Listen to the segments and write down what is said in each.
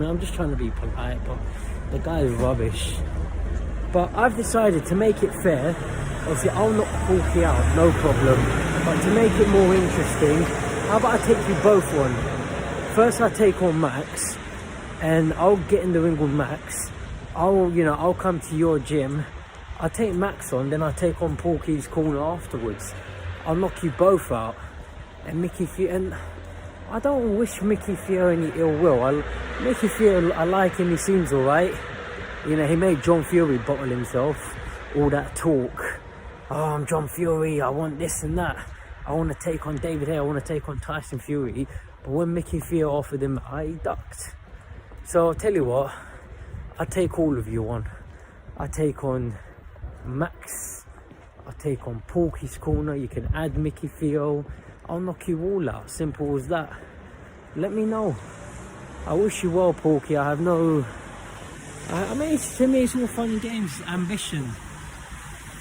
corner. I'm just trying to be polite, but the guy is rubbish. But I've decided to make it fair. Obviously, I'll knock Porky out, no problem. But to make it more interesting, how about I take you both on? First, I take on Max, and I'll get in the ring with Max. I'll come to your gym. I'll take Max on, then I'll take on Porky's corner afterwards. I'll knock you both out. And I don't wish Mickey Theo any ill will. Mickey Theo, I like him, he seems alright. You know, he made John Fury bottle himself. All that talk. Oh, I'm John Fury, I want this and that. I want to take on David Haye, I want to take on Tyson Fury. But when Mickey Theo offered him, he ducked. So I'll tell you what, I take all of you on. I take on Max. I take on Porky's corner. You can add Mickey Theo. I'll knock you all out. Simple as that. Let me know. I wish you well, Porky. I have no... to me, it's all fun and games. Ambition.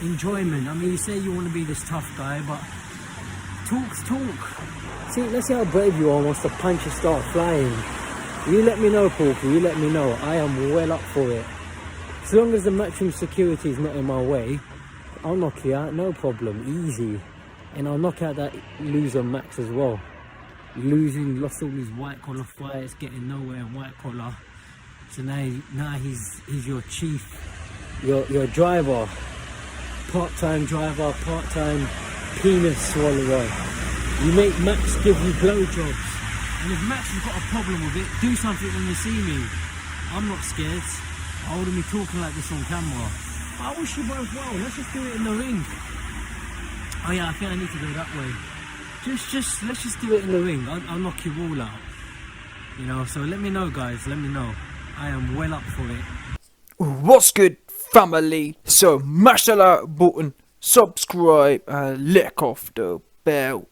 Enjoyment. I mean, you say you want to be this tough guy, but talk's talk. See, let's see how brave you are once the punches start flying. You let me know, Porky. You let me know. I am well up for it. As long as the matchroom security is not in my way, I'll knock you out. No problem. Easy. And I'll knock out that loser Max as well. Lost all his white collar fights, getting nowhere in white collar. So now he's your chief, your driver, part-time driver, part-time penis swallower. You make Max give you blowjobs. And if Max has got a problem with it, do something when you see me. I'm not scared. I wouldn't be talking like this on camera. I wish you both well. Let's just do it in the ring. Oh yeah, I think I need to go that way. Let's just do it in the ring. I'll knock you all out. You know, so let me know, guys. Let me know. I am well up for it. What's good, family? So mash the like button, subscribe, and lick off the bell.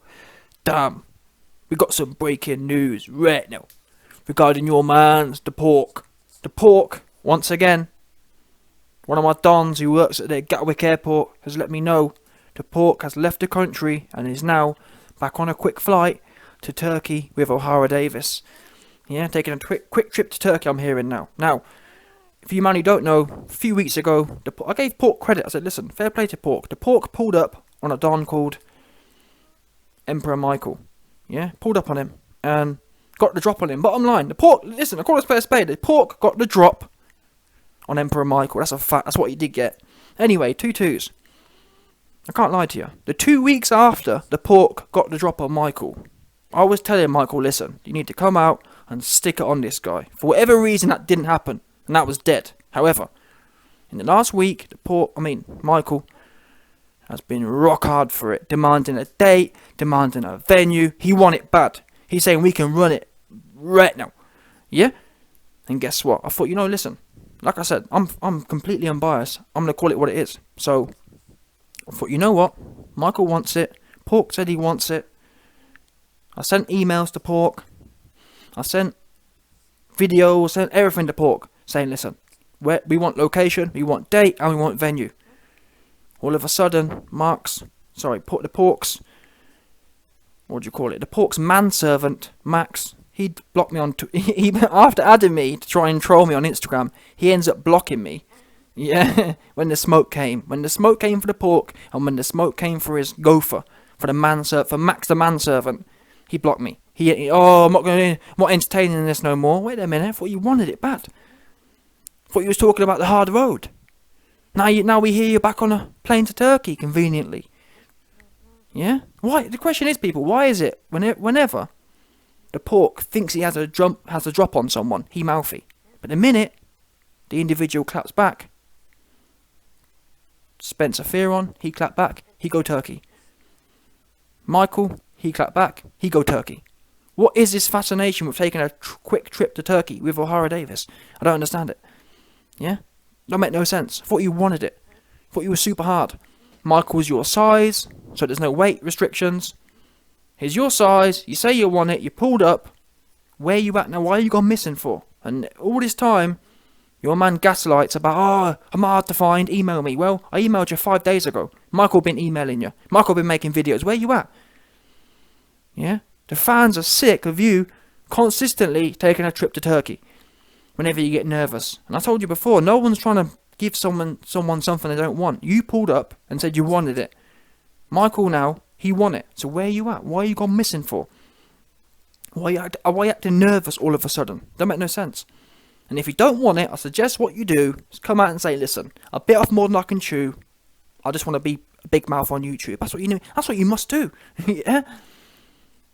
Damn, we got some breaking news right now regarding your man's the Pork. The Pork, once again, one of my dons who works at the Gatwick Airport has let me know the Pork has left the country and is now back on a quick flight to Turkey with O'Hara Davis. Yeah, taking a quick trip to Turkey, I'm hearing now. Now, if you man who don't know, a few weeks ago, I gave Pork credit. I said, listen, fair play to Pork. The Pork pulled up on a don called Emperor Michael. Yeah, pulled up on him and got the drop on him. Bottom line, the Pork, listen, I call it a spade. The Pork got the drop on Emperor Michael. That's a fact. That's what he did get. Anyway, 2-2s. I can't lie to you. The 2 weeks after the Pork got the drop on Michael, I was telling Michael, listen, you need to come out and stick it on this guy. For whatever reason, that didn't happen, and that was dead. However, in the last week, Michael has been rock hard for it, demanding a date, demanding a venue. He want it bad. He's saying we can run it right now. Yeah? And guess what? I thought, listen, like I said, I'm completely unbiased. I'm going to call it what it is. So I thought, you know what? Michael wants it. Pork said he wants it. I sent emails to Pork. I sent videos, sent everything to Pork, saying, listen, we want location, we want date, and we want venue. All of a sudden, the Pork's, the Pork's manservant, Max, he blocked me on, after adding me to try and troll me on Instagram, he ends up blocking me. Yeah, when the smoke came. When the smoke came for the Pork, and when the smoke came for his gopher, for Max the manservant, he blocked me. I'm not entertaining this no more. Wait a minute, I thought you wanted it bad. I thought you was talking about the hard road. Now we hear you back on a plane to Turkey, conveniently. Yeah? Why? The question is, people, why is it whenever the Pork thinks he has a drop on someone, he mouthy. But the minute the individual claps back, Spencer Fearon, he clapped back, he go Turkey. Michael, he clapped back, he go Turkey. What is this fascination with taking a quick trip to Turkey with O'Hara Davis? I don't understand it. Yeah? Don't make no sense. I thought you wanted it. I thought you were super hard. Michael's your size, so there's no weight restrictions. He's your size, you say you want it, you pulled up. Where you at now? Why are you gone missing for? And all this time, your man gaslights about, I'm hard to find, email me. Well, I emailed you 5 days ago. Michael been emailing you. Michael been making videos. Where you at? Yeah? The fans are sick of you consistently taking a trip to Turkey. whenever you get nervous. And I told you before, no one's trying to give someone something they don't want. You pulled up and said you wanted it. Michael now, he won it. So where are you at? Why are you gone missing for? Why are you acting nervous all of a sudden? Don't make no sense. And if you don't want it, I suggest what you do is come out and say, listen, I bit off more than I can chew. I just want to be a big mouth on YouTube. That's what you know. That's what you must do. Yeah.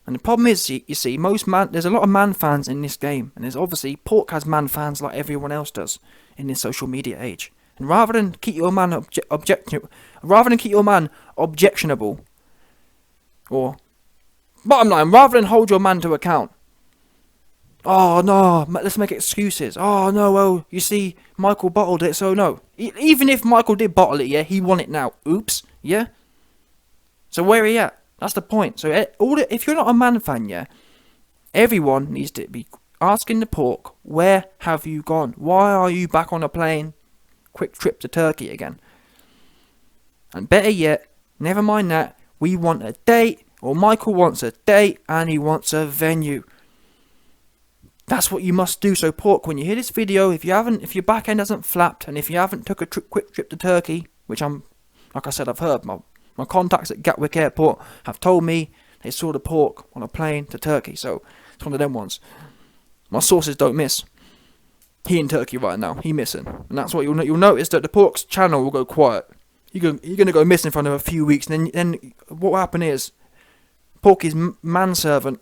And the problem is, you see, there's a lot of man fans in this game, and there's obviously Pork has man fans like everyone else does in this social media age. And rather than keep your man objectionable, or bottom line, rather than hold your man to account. Oh no, let's make excuses. Oh no, well, you see, Michael bottled it, so no. Even if Michael did bottle it, yeah, he won it now. Oops, yeah. So where are you at? That's the point. So if you're not a man fan, yeah, everyone needs to be asking the Pork, where have you gone? Why are you back on a plane? Quick trip to Turkey again. And better yet, never mind that, we want a date, or Michael wants a date, and he wants a venue. That's what you must do. So Pork, when you hear this video, if your back end hasn't flapped, and if you haven't took a quick trip to Turkey, which like I said, I've heard, my contacts at Gatwick Airport have told me they saw the Pork on a plane to Turkey, so it's one of them ones. My sources don't miss. He in Turkey right now, he missing, and that's what you'll notice, that the Pork's channel will go quiet. You're gonna go missing for a few weeks, and then what will happen is, Porky's manservant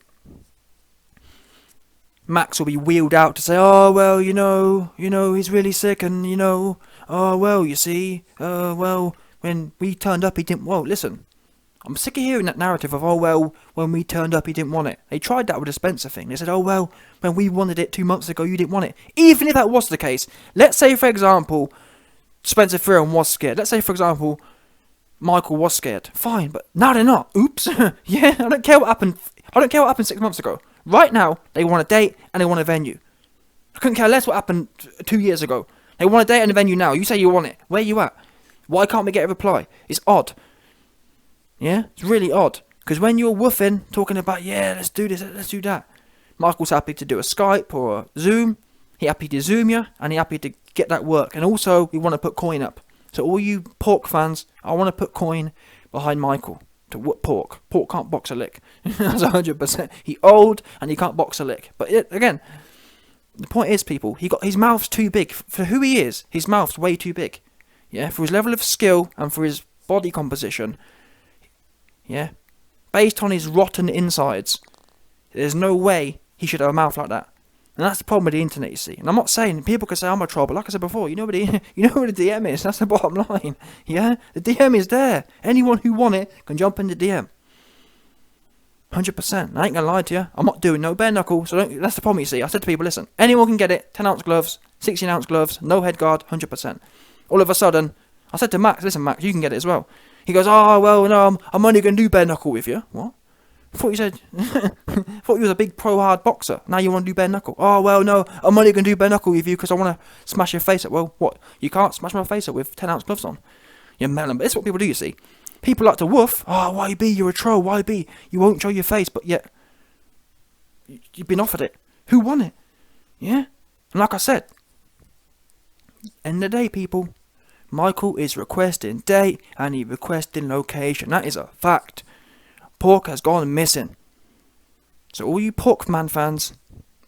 Max will be wheeled out to say, oh well, you know, he's really sick, and oh well, you see, well, when we turned up, he didn't. Well, listen, I'm sick of hearing that narrative of, oh well, when we turned up, he didn't want it. They tried that with the Spencer thing. They said, oh well, when we wanted it 2 months ago, you didn't want it. Even if that was the case, let's say for example, Spencer Fearon was scared. Let's say for example, Michael was scared. Fine, but now they're not. Oops. Yeah, I don't care what happened. I don't care what happened 6 months ago. Right now, they want a date and they want a venue. I couldn't care less what happened 2 years ago. They want a date and a venue now. You say you want it. Where you at? Why can't we get a reply? It's odd. Yeah? It's really odd. Because when you're woofing, talking about, yeah, let's do this, let's do that. Michael's happy to do a Skype or a Zoom. He happy to Zoom you, and he happy to get that work. And also, we want to put coin up. So all you Pork fans, I want to put coin behind Michael. To whoop Pork. Pork can't box a lick. That's 100%. He old and he can't box a lick. But again, the point is, people, his mouth's too big for who he is. His mouth's way too big. Yeah, for his level of skill and for his body composition. Yeah, based on his rotten insides, there's no way he should have a mouth like that. And that's the problem with the internet, you see. And I'm not saying people can say I'm a troll, but like I said before, you know where the DM is. That's the bottom line. Yeah, the DM is there. Anyone who want it can jump in the DM. 100%. I ain't gonna lie to you. I'm not doing no bare knuckle. So that's the problem, you see. I said to people, listen, anyone can get it. 10-ounce gloves, 16-ounce gloves, no head guard, 100%. All of a sudden, I said to Max, listen, Max, you can get it as well. He goes, oh well, no, I'm only gonna do bare knuckle with you. What? I thought you said, thought you was a big pro hard boxer. Now you want to do bare knuckle. Oh well, no, I'm only gonna do bare knuckle with you because I want to smash your face up. Well, what? You can't smash my face up with 10-ounce gloves on. You're melon. But this is what people do, you see. People like to woof. Oh, YB, you're a troll. YB, you won't show your face, but yet you've been offered it. Who won it? Yeah. And like I said, end of the day, people. Michael is requesting date and he requesting location. That is a fact. Pork has gone missing. So all you Pork man fans,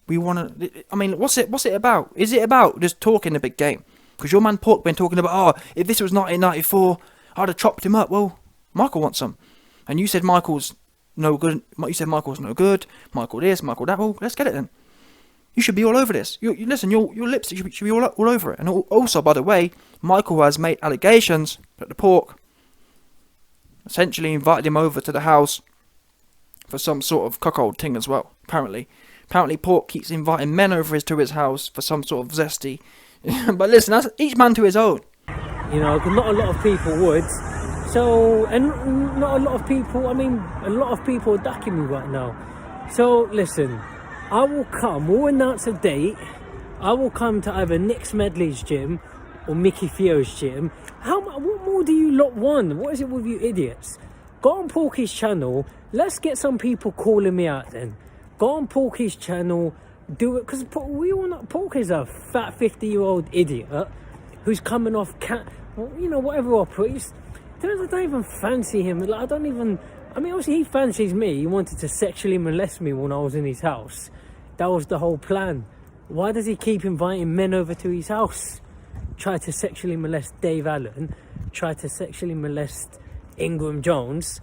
we want to. I mean, what's it about? Is it about just talking a big game? Because your man Pork been talking about, oh, if this was 1994, I'd have chopped him up. Well, Michael wants some, and you said Michael's no good. You said Michael's no good. Michael this, Michael that. Well, let's get it then. You should be all over this. Listen, your lips should be all over it. And also, by the way, Michael has made allegations that the Pork essentially invited him over to the house for some sort of cuckold thing as well. Apparently Pork keeps inviting men over to his house for some sort of zesty. But listen, that's each man to his own. You know, not a lot of people would. So, and not a lot of people. I mean, a lot of people are ducking me right now. So listen. I will come, we'll announce a date. I will come to either Nick Smedley's gym or Mickey Theo's gym. What more do you lot want? What is it with you idiots? Go on Porky's channel. Let's get some people calling me out then. Go on Porky's channel. do it, because we all know Pork is a fat 50-year-old idiot who's coming off whatever operates. I don't even fancy him. Like, obviously he fancies me. He wanted to sexually molest me when I was in his house. That was the whole plan. Why does he keep inviting men over to his house? Try to sexually molest Dave Allen, try to sexually molest Ingram Jones,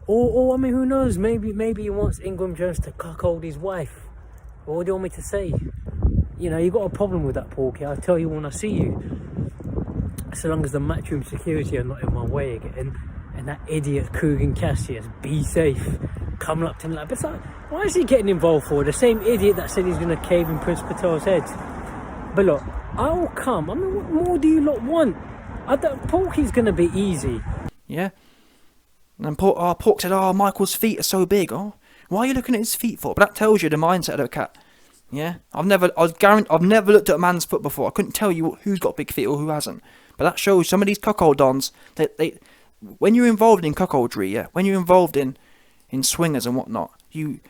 or who knows, maybe he wants Ingram Jones to cuckold his wife. What do you want me to say? You got a problem with that, Porky. I'll tell you when I see you. So long as the Matchroom security are not in my way again, and that idiot Coogan Cassius, be safe, coming up to him like, but why is he getting involved for? The same idiot that said he's going to cave in Prince Patel's head. But look, I'll come. What more do you lot want? Porky's going to be easy. Yeah. And Pork said, Michael's feet are so big. Oh, why are you looking at his feet for? But that tells you the mindset of a cat. Yeah. I've never looked at a man's foot before. I couldn't tell you who's got big feet or who hasn't. But that shows some of these cuckold dons, when you're involved in cuckoldry, yeah, when you're involved in swingers and whatnot, you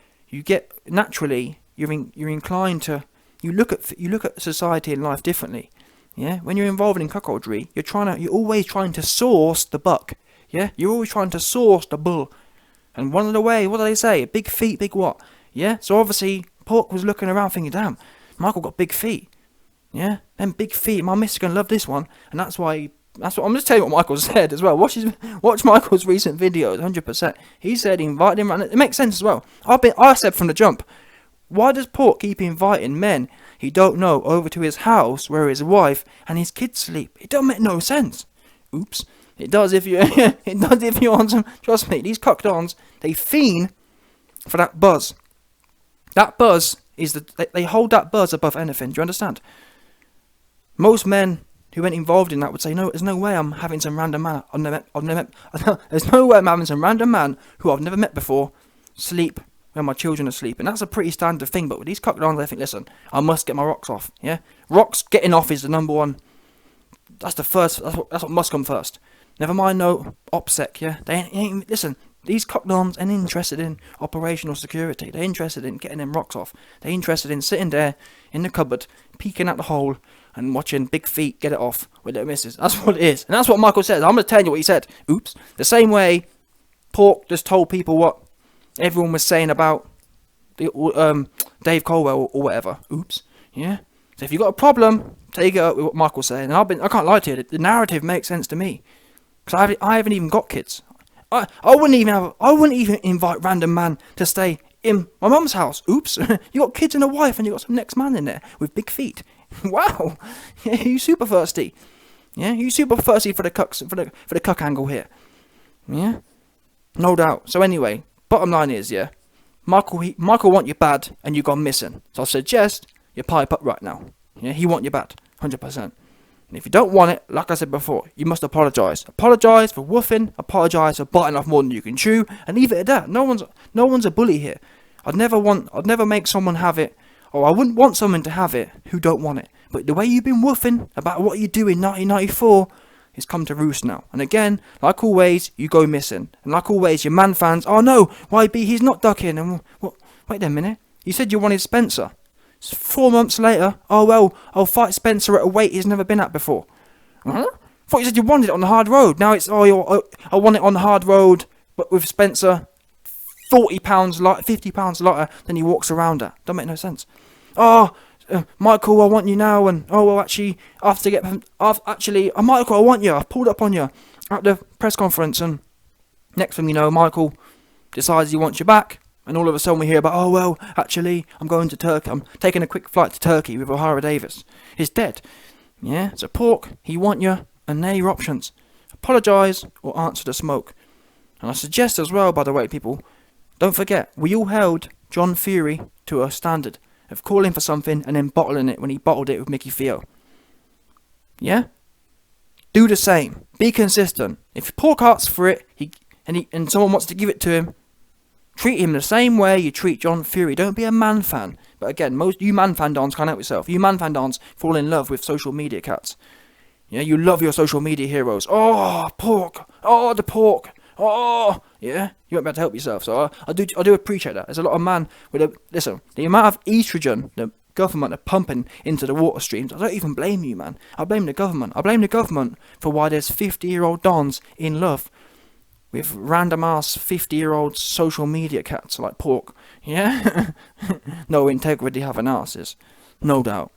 get naturally you're inclined to you look at society and life differently. Yeah, when you're involved in cuckoldry, you're always trying to source the buck. Yeah, you're always trying to source the bull. And one of the way, what do they say? Big feet, big what? Yeah. So obviously Pork was looking around thinking, damn, Michael got big feet. Yeah, them big feet. My missus gonna love this one, and that's what I'm just telling you what Michael said as well. Watch Michael's recent videos, 100%. He said he invited him around. It makes sense as well. I said from the jump, why does Pork keep inviting men he don't know over to his house where his wife and his kids sleep? It don't make no sense. Oops. It does if you want some. Trust me, these cockdons, they fiend for that buzz. That buzz is they hold that buzz above anything. Do you understand? Most men who went involved in that would say, no, there's no way I'm having some random man there's no way I'm having some random man who I've never met before sleep when my children are asleep. And that's a pretty standard thing. But with these cockdons, they think, listen, I must get my rocks off. Yeah, rocks getting off is the number one. That's the first. That's what must come first. Never mind no OPSEC. Yeah, they ain't listen. These cockdons ain't interested in operational security. They're interested in getting them rocks off. They're interested in sitting there in the cupboard, peeking at the hole, and watching big feet get it off with their missus. That's what it is. And that's what Michael says. I'm going to tell you what he said. Oops. The same way Pork just told people what everyone was saying about the Dave Colwell or whatever. Oops. Yeah. So if you've got a problem, take it up with what Michael's saying. And I can't lie to you. The narrative makes sense to me. Because I haven't even got kids. I wouldn't even invite random man to stay in my mum's house. Oops. You got kids and a wife and you got some next man in there with big feet. Wow. Yeah, you super thirsty. Yeah, you super thirsty for the cuck angle here. Yeah. No doubt. So anyway, bottom line is, yeah, Michael want you bad and you gone missing. So I suggest you pipe up right now. Yeah, he want you bad. 100%. And if you don't want it, like I said before, you must apologise. Apologise for woofing, apologise for biting off more than you can chew, and leave it at that. No one's a bully here. I'd never make someone have it, or I wouldn't want someone to have it who don't want it. But the way you've been woofing about what you do in 1994 has come to roost now. And again, like always, you go missing. And like always, your man fans, oh no, YB, he's not ducking. And what? Wait a minute. You said you wanted Spencer. 4 months later, oh well, I'll fight Spencer at a weight he's never been at before. Huh? Thought you said you wanted it on the hard road. Now it's, I want it on the hard road, but with Spencer, 40 pounds light, 50 pounds lighter than he walks around at. Don't make no sense. Oh, Michael, I want you now, and oh well, actually, Michael, I want you. I've pulled up on you at the press conference, and next thing you know, Michael decides he wants you back. And all of a sudden we hear about, oh well, actually, I'm going to Turkey. I'm taking a quick flight to Turkey with O'Hara Davis. He's dead. Yeah, so Pork, he want you, and they're your options. Apologise or answer the smoke. And I suggest as well, by the way, people, don't forget, we all held John Fury to a standard of calling for something and then bottling it when he bottled it with Mickey Theo. Yeah? Do the same. Be consistent. If Pork asks for it, and someone wants to give it to him, treat him the same way you treat John Fury. Don't be a man fan. But again, most you man fan dons can't help yourself. You man fan dons fall in love with social media cats. Yeah, you love your social media heroes. Oh, Pork. Oh, the Pork. Oh, Yeah, you won't be able to help yourself. So I do appreciate that. There's a lot of man with a listen. The amount of estrogen the government are pumping into the water streams. I don't even blame you, man. I blame the government. I blame the government for why there's 50-year-old dons in love with random ass 50-year-old social media cats like Pork. Yeah, no integrity having asses, no doubt.